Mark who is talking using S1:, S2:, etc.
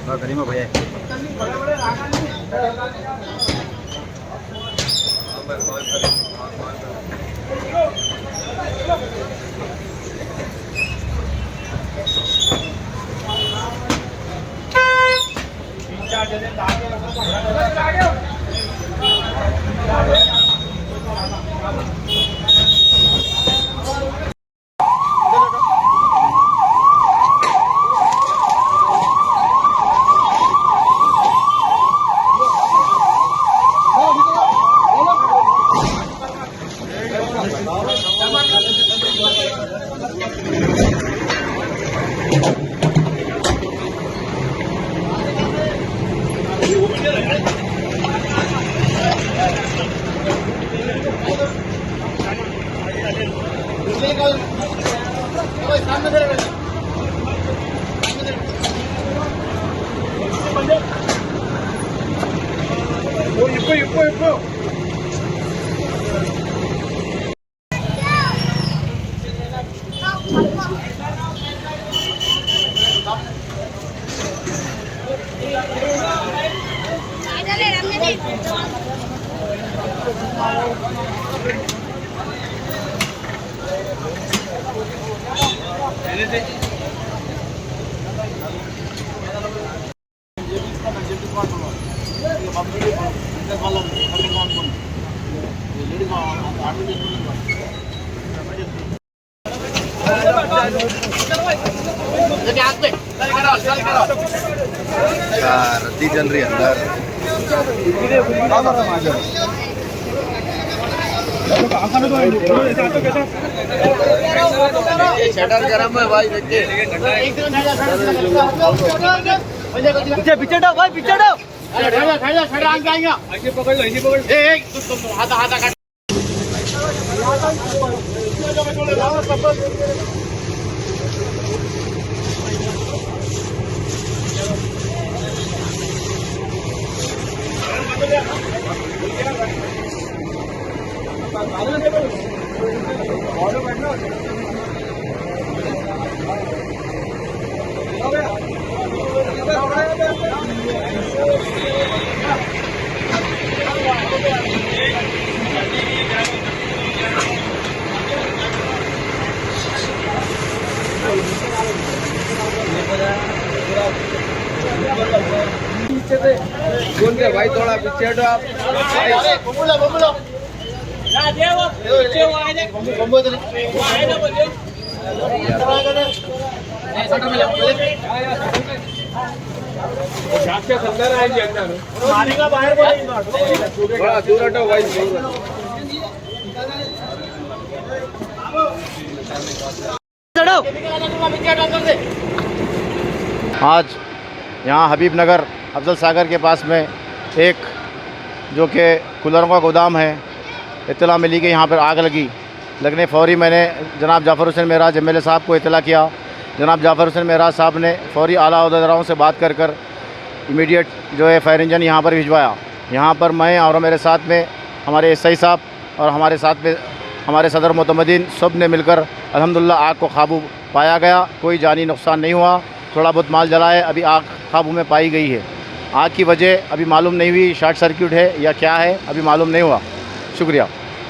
S1: करीमा भैया रद्दी चल रही है अंदर। शटर गरम है भाई, देखिए पीछे पीछे डाल भाई, पीछे डाल। ऐसे पकड़ लो, ऐसे पकड़। हाथ काट। भाई थोड़ा पीछे हटो आप। थोड़ा दूर हटो भाई। आज यहाँ हबीब नगर अफजल सागर के पास में एक जो कि कूलरों का गोदाम है, इत्तला मिली कि यहाँ पर आग लगने फौरी मैंने जनाब जाफ़र हुसैन मेराज एमएलए साहब को इत्तला किया। जनाब जाफ़र हुसैन मेराज साहब ने फौरी आला अहदेदारों से बात कर इमीडिएट जो है फायर इंजन यहाँ पर भिजवाया। यहाँ पर मैं और मेरे साथ में हमारे एसआई साहब और हमारे साथ में हमारे सदर मोतमदीन सब ने मिलकर अल्हम्दुलिल्लाह आग को काबू पाया गया। कोई जानी नुकसान नहीं हुआ। थोड़ा बहुत माल जला है, अभी आग काबू में पाई गई है। आग की वजह अभी मालूम नहीं हुई, शॉर्ट सर्किट है या क्या है, अभी मालूम नहीं हुआ। शुक्रिया।